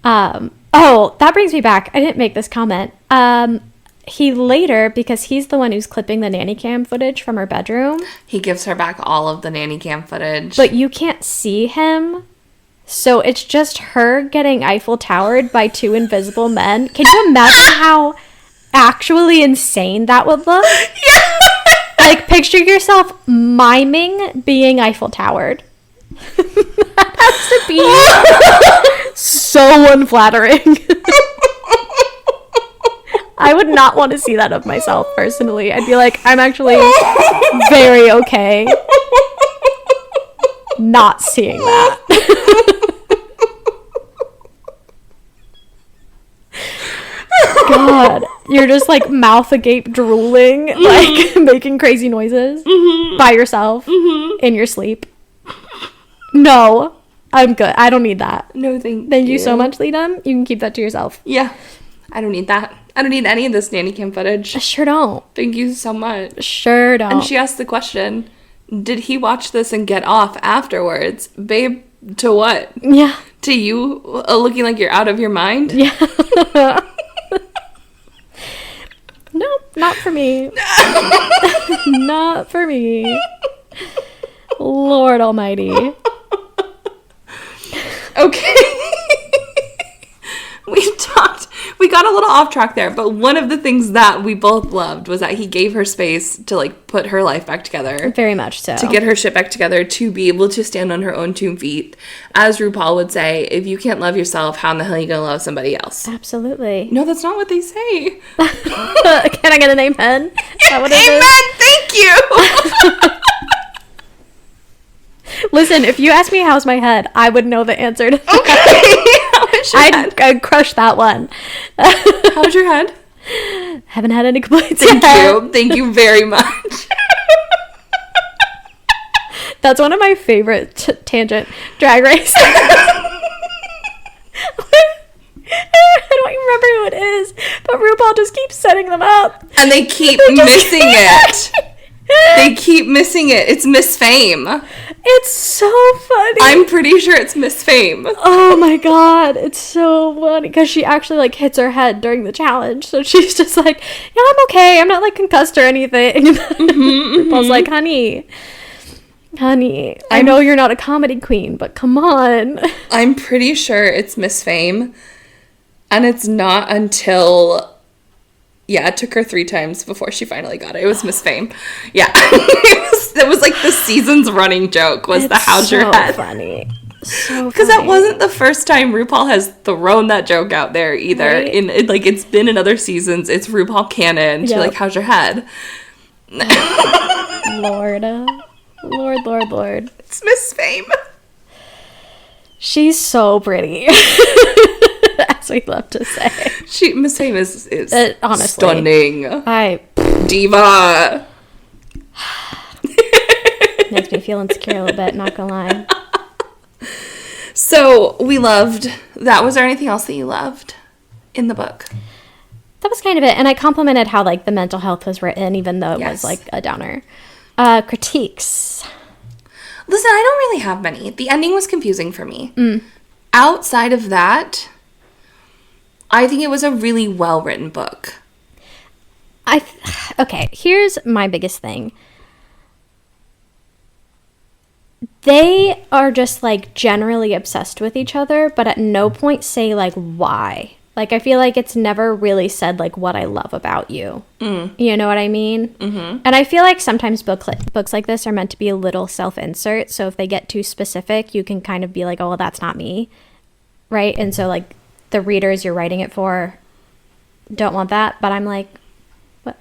Oh, that brings me back. I didn't make this comment. He later, because he's the one who's clipping the nanny cam footage from her bedroom. He gives her back all of the nanny cam footage. But you can't see him. So it's just her getting Eiffel Towered by two invisible men. Can you imagine how actually insane that would look? Yeah. Like, picture yourself miming being Eiffel Towered. That has to be so unflattering. I would not want to see that of myself, personally. I'd be like, I'm actually very okay not seeing that. God, you're just, like, mouth agape drooling, like, making crazy noises by yourself in your sleep. No, I'm good. I don't need that. No, thank you so much, Liam. You can keep that to yourself. Yeah, I don't need that. I don't need any of this nanny cam footage. I sure don't. Thank you so much. Sure don't. And she asked the question, did he watch this and get off afterwards? Babe, to what? Yeah. To you looking like you're out of your mind? Yeah. No, not for me. Not for me. Lord almighty. Okay. We got a little off track there, but one of the things that we both loved was that he gave her space to, like, put her life back together. Very much so. To get her shit back together, to be able to stand on her own 2 feet. As RuPaul would say, if you can't love yourself, how in the hell are you going to love somebody else? Absolutely. No, that's not what they say. Can I get an amen? Is that what it Amen! Thank you! Listen, if you asked me how's my head, I would know the answer to that. Okay. I'd crush that one. How's your head? Haven't had any complaints Thank yet. you. Thank you very much. That's one of my favorite tangent drag race. I don't even remember who it is, but RuPaul just keeps setting them up. And they keep missing it. They keep missing it. It's Miss Fame. It's so funny. I'm pretty sure it's Miss Fame. Oh my god, it's so funny because she actually, like, hits her head during the challenge, so she's just like, yeah, I'm okay, I'm not, like, concussed or anything. RuPaul's like, honey, I know you're not a comedy queen, but come on. I'm pretty sure it's Miss Fame, and it's not until... Yeah, it took her 3 times before she finally got it. It was Miss Fame. Yeah. It was like the season's running joke was the how's your head. Funny. So because that wasn't the first time RuPaul has thrown that joke out there either. Right? Like, it's been in other seasons. It's RuPaul canon to, like, how's your head? Lord. Lord. It's Miss Fame. She's so pretty. As we love to say. Miss Fame is honestly stunning. Diva. Makes me feel insecure a little bit, not gonna lie. So, we loved... That. Was there anything else that you loved in the book? That was kind of it. And I complimented how, like, the mental health was written, even though it was, like, a downer. Critiques. Listen, I don't really have many. The ending was confusing for me. Outside of that... I think it was a really well-written book. Okay, here's my biggest thing. They are just, like, generally obsessed with each other, but at no point say, like, why. Like, I feel like it's never really said, like, what I love about you. You know what I mean? Mm-hmm. And I feel like sometimes books like this are meant to be a little self-insert, so if they get too specific, you can kind of be like, oh, well, that's not me, right? And so, like, the readers you're writing it for don't want that, but I'm like,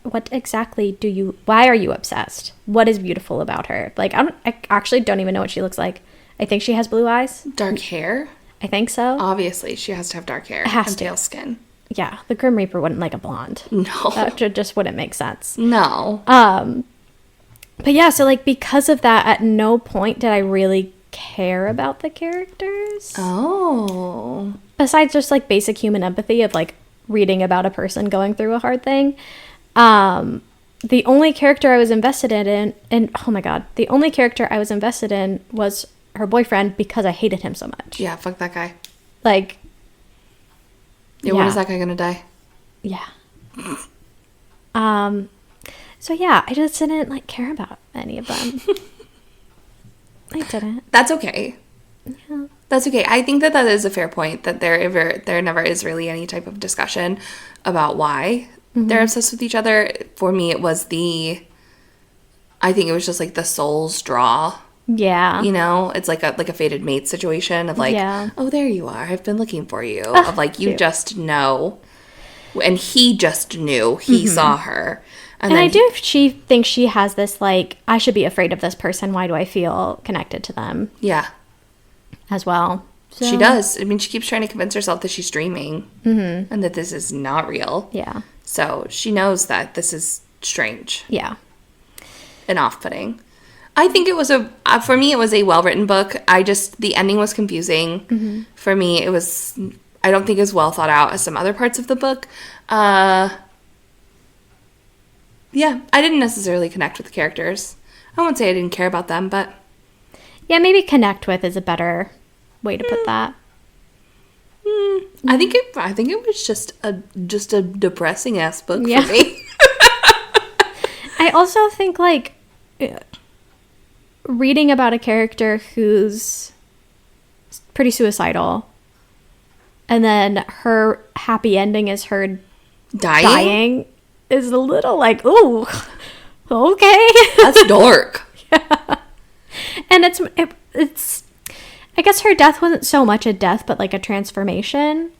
what exactly why are you obsessed? What is beautiful about her? Like, I actually don't even know what she looks like. I think she has blue eyes. Dark hair? I think so. Obviously, she has to have dark hair and pale skin. Yeah, the Grim Reaper wouldn't like a blonde. No. That just wouldn't make sense. No. But yeah, so, like, because of that, at no point did I really care about the characters. Oh. Besides just, like, basic human empathy of, like, reading about a person going through a hard thing. The only character I was invested in, and oh my god, the only character I was invested in was her boyfriend because I hated him so much. Yeah, fuck that guy. Like, yeah, when is that guy gonna die? Yeah. So yeah, I just didn't, like, care about any of them. I didn't. That's okay. Yeah. That's okay. I think that is a fair point, that there never is really any type of discussion about why they're obsessed with each other. For me, it was I think it was just, like, the soul's draw. Yeah. You know? It's like a fated mate situation of, like, oh, there you are. I've been looking for you. Of, like, you just know. And he just knew. He saw her. And I do think she has this, like, I should be afraid of this person. Why do I feel connected to them? Yeah. As well. So. She does. I mean, she keeps trying to convince herself that she's dreaming. And that this is not real. Yeah. So she knows that this is strange. Yeah. And off-putting. I think it was for me, it was a well-written book. The ending was confusing. For me, it was, I don't think as well thought out as some other parts of the book. Yeah, I didn't necessarily connect with the characters. I won't say I didn't care about them, but... Yeah, maybe connect with is a better way to put that. I think it was just a depressing ass book for me. I also think, like, reading about a character who's pretty suicidal, and then her happy ending is her dying is a little like, ooh, okay. That's dark. Yeah. And it's I guess her death wasn't so much a death, but like a transformation.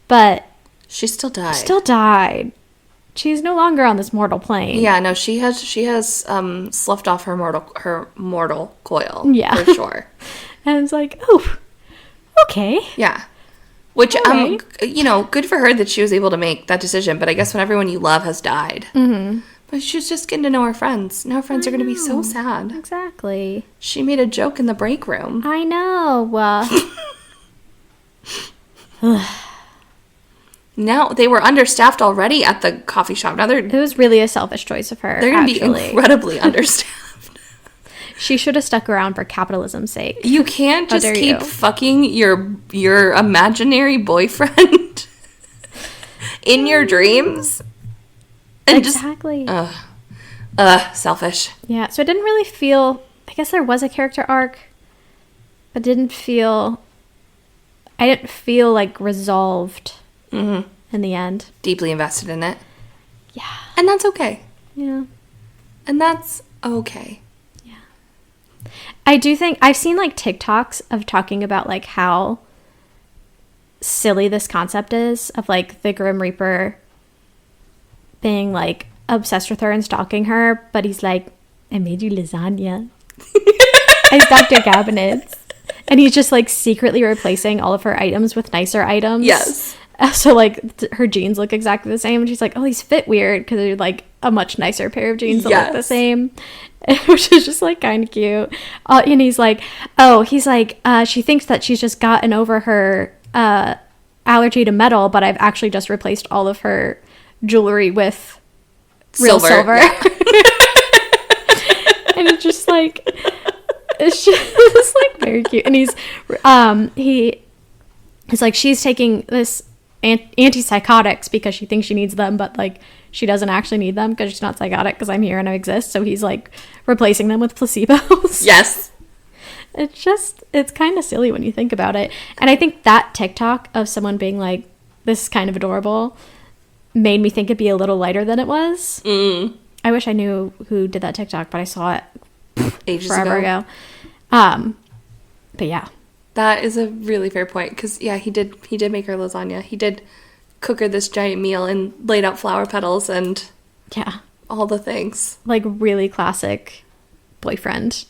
But she still died. Still died. She's no longer on this mortal plane. Yeah, no, she has sloughed off her mortal coil. Yeah. For sure. And it's like, oh, okay. Yeah. Which, good for her that she was able to make that decision. But I guess when everyone you love has died. But she's just getting to know her friends. Now her friends are going to be so sad. Exactly. She made a joke in the break room. I know. Now, they were understaffed already at the coffee shop. Now it was really a selfish choice of her. They're going to be incredibly understaffed. She should have stuck around for capitalism's sake. You can't just keep fucking your imaginary boyfriend in your dreams. And exactly. Selfish. Yeah, so it didn't really feel... I guess there was a character arc, but I didn't feel, like, resolved in the end. Deeply invested in it. Yeah. And that's okay. Yeah. And that's okay. Yeah. I do think... I've seen, like, TikToks of talking about, like, how silly this concept is of, like, the Grim Reaper being, like, obsessed with her and stalking her, but he's like, I made you lasagna. I stocked your cabinets. And he's just, like, secretly replacing all of her items with nicer items. Yes. So, like, her jeans look exactly the same. And she's like, oh, these fit weird because they're, like, a much nicer pair of jeans that look the same. Which is just, like, kind of cute. And he's like, she thinks that she's just gotten over her allergy to metal, but I've actually just replaced all of her jewelry with real silver. Yeah. And it's just like, it's like very cute. And he's like, she's taking this antipsychotics because she thinks she needs them, but like she doesn't actually need them because she's not psychotic because I'm here and I exist. So he's like replacing them with placebos. Yes. It's kind of silly when you think about it. And I think that TikTok of someone being like, this is kind of adorable, made me think it'd be a little lighter than it was. I wish I knew who did that TikTok, but I saw it ages forever ago. But yeah. That is a really fair point, because yeah, he did make her lasagna. He did cook her this giant meal and laid out flower petals and all the things. Like really classic boyfriend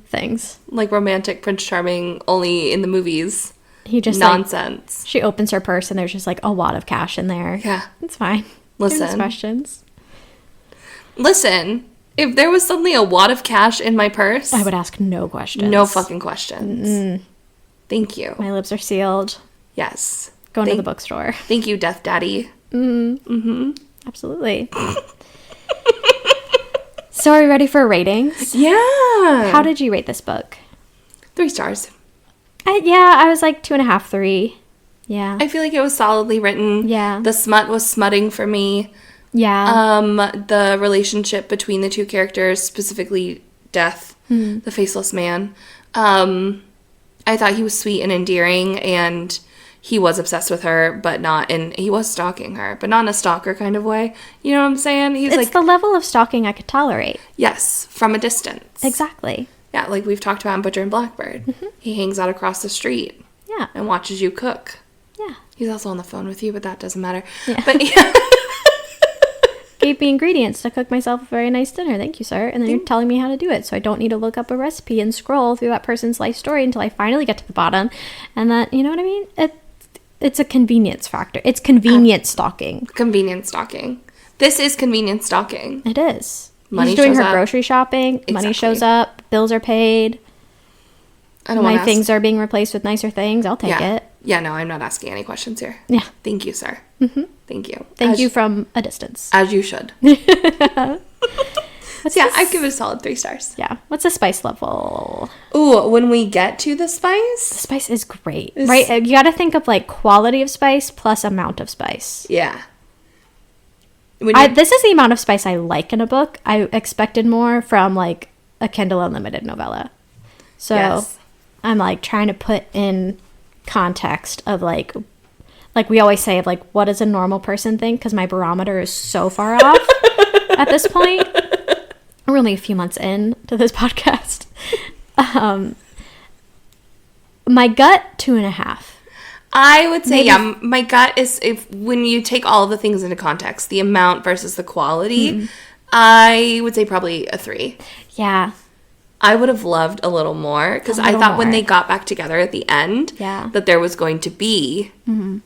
things. Like romantic Prince Charming, only in the movies. He just nonsense. She opens her purse and there's just like a wad of cash in there. Yeah. It's fine. Listen. Questions. Listen, if there was suddenly a wad of cash in my purse, I would ask no questions. No fucking questions. Mm-mm. Thank you. My lips are sealed. Yes. Going to the bookstore. Thank you, Death Daddy. Absolutely. So are we ready for ratings? Yeah. How did you rate this book? 3 stars. I was like 2.5, 3. Yeah. I feel like it was solidly written. Yeah. The smut was smutting for me. Yeah. The relationship between the 2 characters, specifically Death, the faceless man. I thought he was sweet and endearing, and he was obsessed with her, but not in... He was stalking her, but not in a stalker kind of way. You know what I'm saying? It's the level of stalking I could tolerate. Yes, from a distance. Exactly. Yeah, like we've talked about in Butcher and Blackbird. He hangs out across the street. Yeah. And watches you cook. Yeah. He's also on the phone with you, but that doesn't matter. Yeah. But yeah. Gave me ingredients to cook myself a very nice dinner. Thank you, sir. And then you're telling me how to do it, so I don't need to look up a recipe and scroll through that person's life story until I finally get to the bottom. And that, you know what I mean? It's a convenience factor. It's convenient stalking. Convenience stalking. This is convenience stalking. It is. Money She's doing shows her up. Grocery shopping. Exactly. Money shows up. Bills are paid. My things are being replaced with nicer things. I'll take it. Yeah, no, I'm not asking any questions here. Yeah. Thank you, sir. Thank you. Thank you from a distance. As you should. I'd give it a solid 3 stars. Yeah. What's the spice level? Ooh, when we get to the spice? The spice is great. Right? You got to think of like quality of spice plus amount of spice. Yeah. This is the amount of spice I like in a book. I expected more from like a Kindle Unlimited novella. So yes. I'm like trying to put in context of like we always say of like, what does a normal person think? Because my barometer is so far off at this point. We're only a few months in to this podcast. My gut, 2.5. I would say, my gut is, when you take all of the things into context, the amount versus the quality, I would say probably a 3. Yeah. I would have loved a little more, because I thought when they got back together at the end, that there was going to be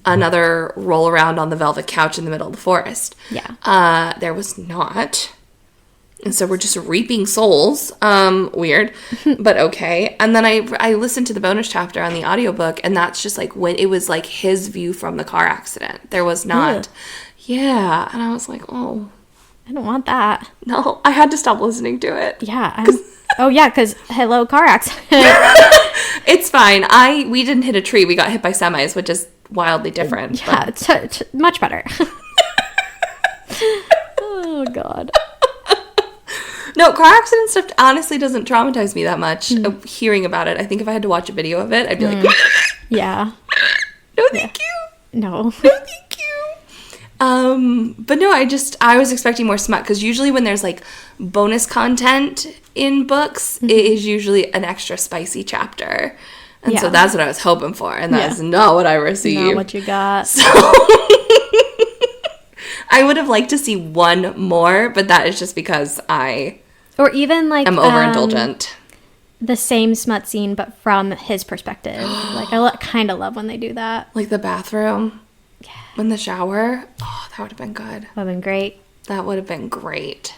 another roll around on the velvet couch in the middle of the forest. Yeah. There was not. And so we're just reaping souls. Weird, but okay. And then I listened to the bonus chapter on the audiobook, and that's just like when it was like his view from the car accident. There was not. Yeah. And I was like, oh. I don't want that. No, I had to stop listening to it. Yeah. Because hello, car accident. It's fine. We didn't hit a tree. We got hit by semis, which is wildly different. Yeah, it's much better. Oh, God. No, car accident stuff honestly doesn't traumatize me that much. Hearing about it, I think if I had to watch a video of it, I'd be like, yeah. No, thank you. No. No, thank you. But no, I was expecting more smut, because usually when there's like bonus content in books, it is usually an extra spicy chapter. And so that's what I was hoping for, and that's not what I received. Not what you got. So I would have liked to see one more, but that is just because or even like I'm overindulgent. The same smut scene, but from his perspective. Like I kind of love when they do that. Like the bathroom, in the shower. Oh, that would have been good. That would have been great. That would have been great.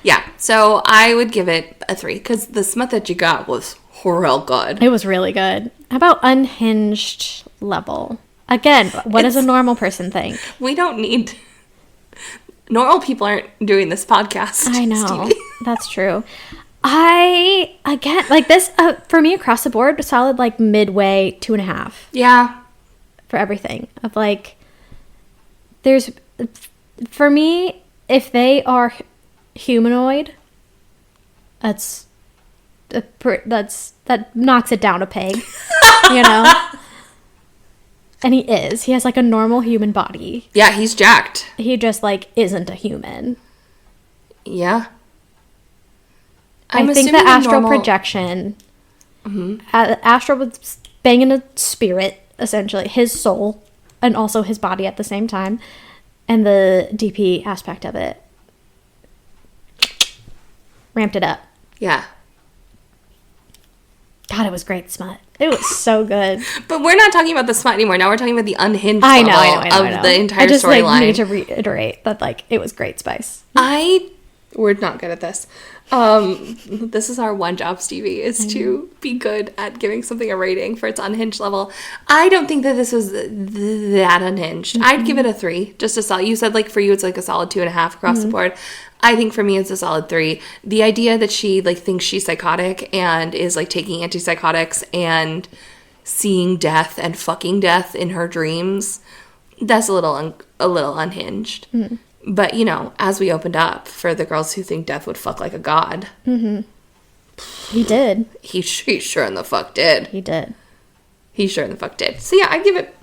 Yeah, so I would give it a 3, because the smut that you got was real good. It was really good. How about Unhinged level? Again, what does a normal person think? We don't need... Normal people aren't doing this podcast. I know. Stevie. That's true. Again, like this, for me across the board, solid like midway 2.5. Yeah. For everything. Of like, For me, if they are humanoid, that knocks it down a peg, you know? And he is. He has, like, a normal human body. Yeah, he's jacked. He just, like, isn't a human. Yeah. I think the astral projection... Astral was banging a spirit, essentially. His soul, and also his body at the same time. And the DP aspect of it. Ramped it up. Yeah. God, it was great smut. It was so good. But we're not talking about the smut anymore. Now we're talking about the unhinged I level know. of the entire storyline. I just like, need to reiterate that, like, it was great spice. We're not good at this. This is our one job, Stevie, is to be good at giving something a rating for its unhinged level. I don't think that this was that unhinged. Mm-hmm. I'd give it a 3, just a solid. You said, like, for you it's like a solid 2.5 across the board. I think for me it's a solid 3. The idea that she, like, thinks she's psychotic and is, like, taking antipsychotics and seeing death and fucking death in her dreams, that's a little unhinged. Mm-hmm. But, you know, as we opened up for the girls who think death would fuck like a god. Mm-hmm. He did. He sure in the fuck did. He did. He sure in the fuck did. So, yeah, I give it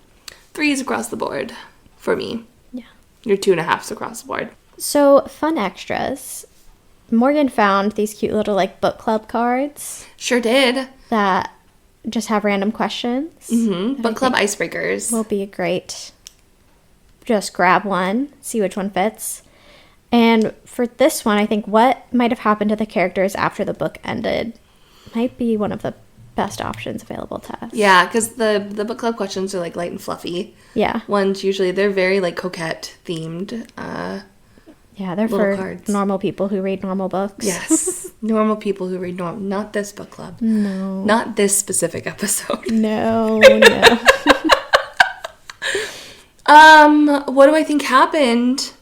3s across the board for me. Yeah. Your 2.5s across the board. So, fun extras. Morgan found these cute little, like, book club cards. Sure did. That just have random questions. Mm-hmm. Book club icebreakers. Will be a great... Just grab one, see which one fits. And for this one, I think what might have happened to the characters after the book ended might be one of the best options available to us. Yeah, because the book club questions are, like, light and fluffy. Yeah. Ones usually, they're very, like, coquette themed. Yeah, they're for cards. Normal people who read normal books. Yes. Normal people who read normal. Not this book club. No. Not this specific episode. No. What do I think happened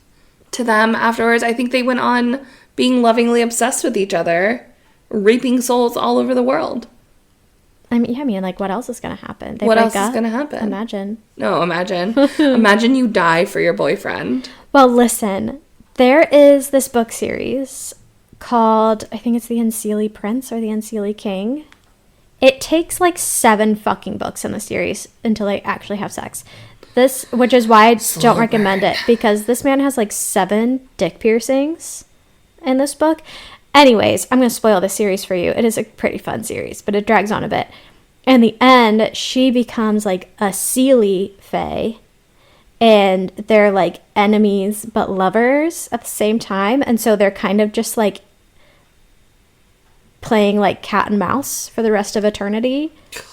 to them afterwards? I think they went on being lovingly obsessed with each other, raping souls all over the world. I mean, like, what else is going to happen? What else is going to happen? Imagine. No, imagine. Imagine you die for your boyfriend. Well, listen, there is this book series called, I think it's The Unseelie Prince or The Unseelie King. It takes, like, 7 fucking books in the series until they actually have sex. Which is why I don't recommend it, because this man has, like, 7 dick piercings in this book. Anyways, I'm going to spoil the series for you. It is a pretty fun series, but it drags on a bit. In the end, she becomes, like, a Seelie fae, and they're, like, enemies but lovers at the same time, and so they're kind of just, like, playing, like, cat and mouse for the rest of eternity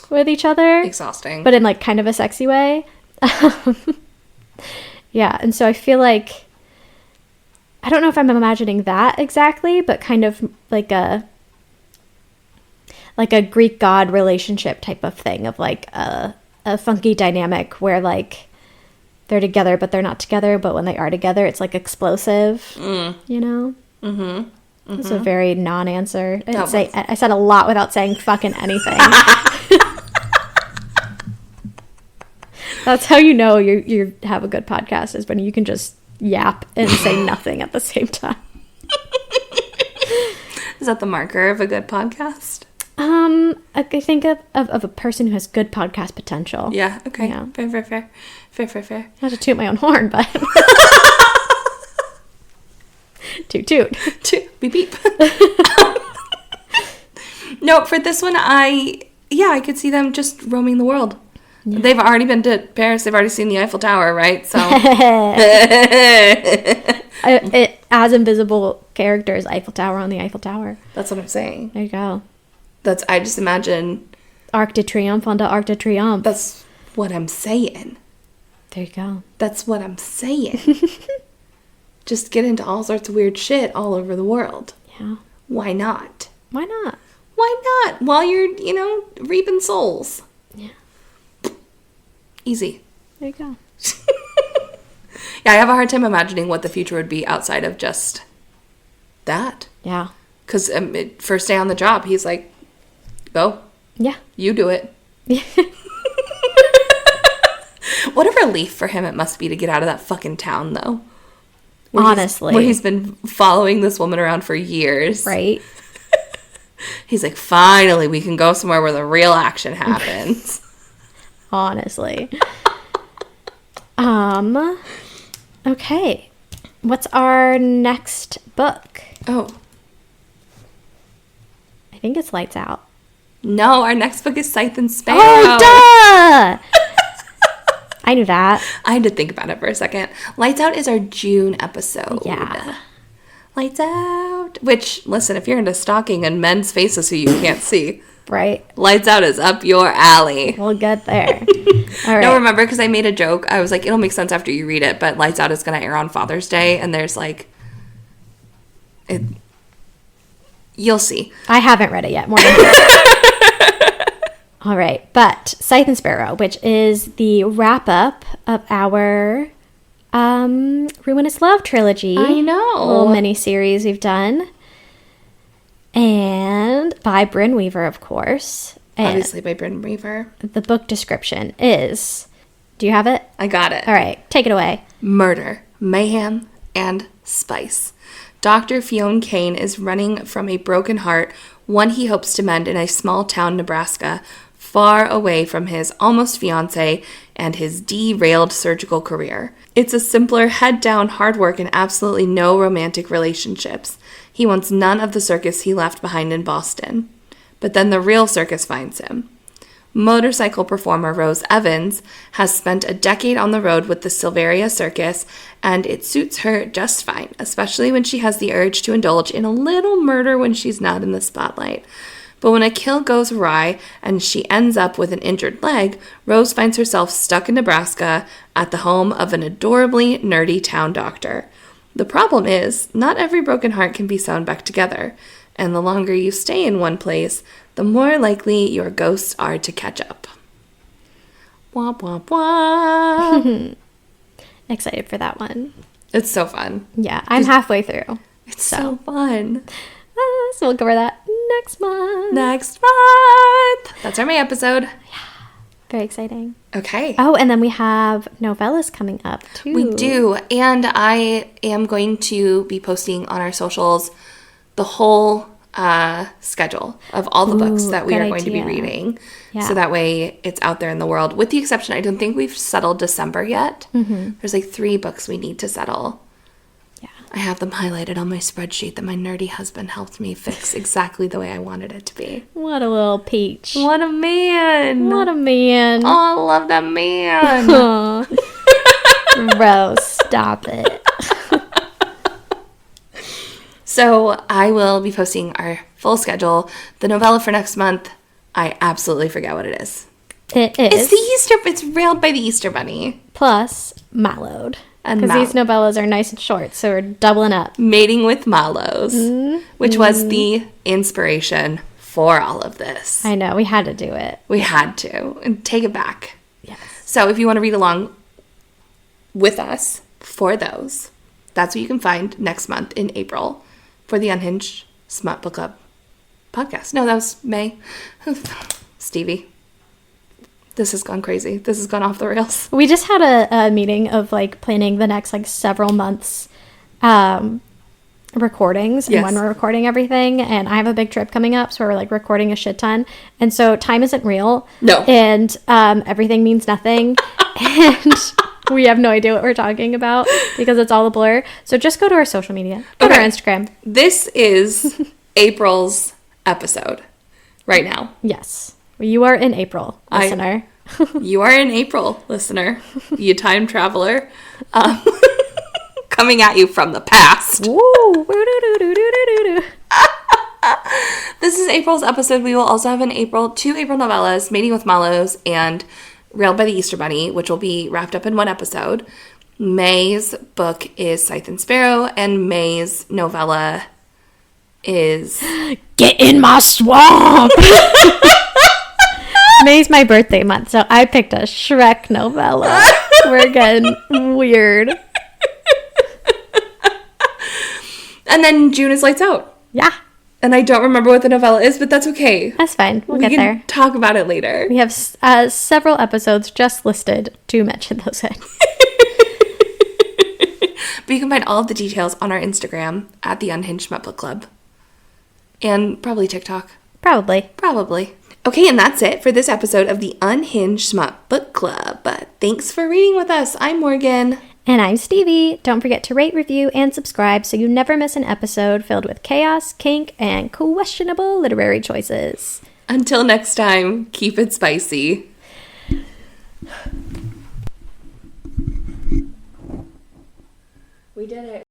with each other. Exhausting. But in, like, kind of a sexy way. Yeah, and so I feel like, I don't know if I'm imagining that exactly, but kind of like a Greek god relationship type of thing, of, like, a funky dynamic where, like, they're together but they're not together, but when they are together it's, like, explosive. You know? Mm-hmm. It's a very non-answer. I said a lot without saying fucking anything. That's how you know you have a good podcast, is when you can just yap and say nothing at the same time. Is that the marker of a good podcast? I think of a person who has good podcast potential. Yeah, okay. Yeah. Fair. Not to toot my own horn, but... toot. Toot. Beep, beep. No, for this one, I could see them just roaming the world. Yeah. They've already been to Paris. They've already seen the Eiffel Tower, right? So, as invisible characters, Eiffel Tower on the Eiffel Tower. That's what I'm saying. There you go. I just imagine Arc de Triomphe on the Arc de Triomphe. That's what I'm saying. There you go. That's what I'm saying. Just get into all sorts of weird shit all over the world. Yeah. Why not? Why not? While you're, reaping souls. Yeah. Easy. There you go. Yeah, I have a hard time imagining what the future would be outside of just that. Yeah. Because first day on the job, he's like, go. Yeah. You do it. What a relief for him it must be to get out of that fucking town, though. Honestly. Where he's been following this woman around for years. Right? He's like, finally, we can go somewhere where the real action happens. Honestly. Okay. What's our next book? Oh. I think it's Lights Out. No, our next book is Scythe and Sparrow. Oh, duh! I knew that. I had to think about it for a second. Lights Out is our June episode. Yeah. Lights Out. Which, listen, if you're into stalking and men's faces who you can't see, Right. Lights Out is up your alley. We'll get there. All right. No, remember, because I made a joke. I was like, it'll make sense after you read it, but Lights Out is going to air on Father's Day, and there's like... You'll see. I haven't read it yet. More than All right. But Scythe and Sparrow, which is the wrap-up of our Ruinous Love trilogy. I know. Little mini-series we've done. And by Brynne Weaver, of course. And Obviously by Brynne Weaver. the book description is... Do you have it? I got it. All right. Take it away. Murder, mayhem, and spice. Dr. Fionn Kane is running from a broken heart, one he hopes to mend in a small town, Nebraska, far away from his almost fiancé and his derailed surgical career. It's a simpler, head-down hard work and absolutely no romantic relationships. He wants none of the circus he left behind in Boston. But then the real circus finds him. Motorcycle performer Rose Evans has spent a decade on the road with the Silveria Circus, and it suits her just fine, especially when she has the urge to indulge in a little murder when she's not in the spotlight. But when a kill goes awry and she ends up with an injured leg, Rose finds herself stuck in Nebraska at the home of an adorably nerdy town doctor. The problem is, not every broken heart can be sewn back together, and the longer you stay in one place, the more likely your ghosts are to catch up. Wah, wah, wah. Excited for that one. It's so fun. Yeah, I'm halfway through. It's so fun. So we'll cover that next month. Next month. That's our May episode. Very exciting. Okay. Oh, and then we have novellas coming up, too. We do. And I am going to be posting on our socials the whole schedule of all the books that we are going to be reading. Yeah. So that way it's out there in the world. With the exception, I don't think we've settled December yet. Mm-hmm. There's like 3 books we need to settle. Yeah. I have them highlighted on my spreadsheet that my nerdy husband helped me fix exactly the way I wanted it to be. What a little peach. What a man. What a man. Oh, I love that man. Rose, stop it. So I will be posting our full schedule. The novella for next month, I absolutely forget what it is. It is. It's railed by the Easter Bunny. Plus Mallowed. And because these novellas are nice and short, so we're doubling up. Mating with Mallows, which was the inspiration for all of this. I know, we had to do it. We had to. And take it back. Yes. So if you want to read along with us for those, that's what you can find next month in April for the Unhinged Smut Book Club podcast. No, that was May. Stevie. This has gone crazy. This has gone off the rails. We just had a meeting of like planning the next like several months recordings and when we're recording everything, and I have a big trip coming up, so we're like recording a shit ton, and so time isn't real. No. And everything means nothing. And we have no idea what we're talking about because it's all a blur. So just go to our social media. Go to our Instagram. This is April's episode right now. Yes. You are in April, listener. You are in April, listener. You time traveler. Coming at you from the past. Woo! This is April's episode. We will also have 2 April novellas, Mating with Mallows and Railed by the Easter Bunny, which will be wrapped up in one episode. May's book is Scythe and Sparrow, and May's novella is Get in My Swamp! May's my birthday month, so I picked a Shrek novella. We're getting weird. And then June is Lights Out. Yeah. And I don't remember what the novella is, but that's okay. That's fine. We'll we get can there. talk about it later. We have several episodes just listed to mention those in. But you can find all of the details on our Instagram at the Unhinged Smut Book Club. And probably TikTok. Probably. Okay, and that's it for this episode of the Unhinged Smut Book Club. Thanks for reading with us. I'm Morgan. And I'm Stevie. Don't forget to rate, review, and subscribe so you never miss an episode filled with chaos, kink, and questionable literary choices. Until next time, keep it spicy. We did it.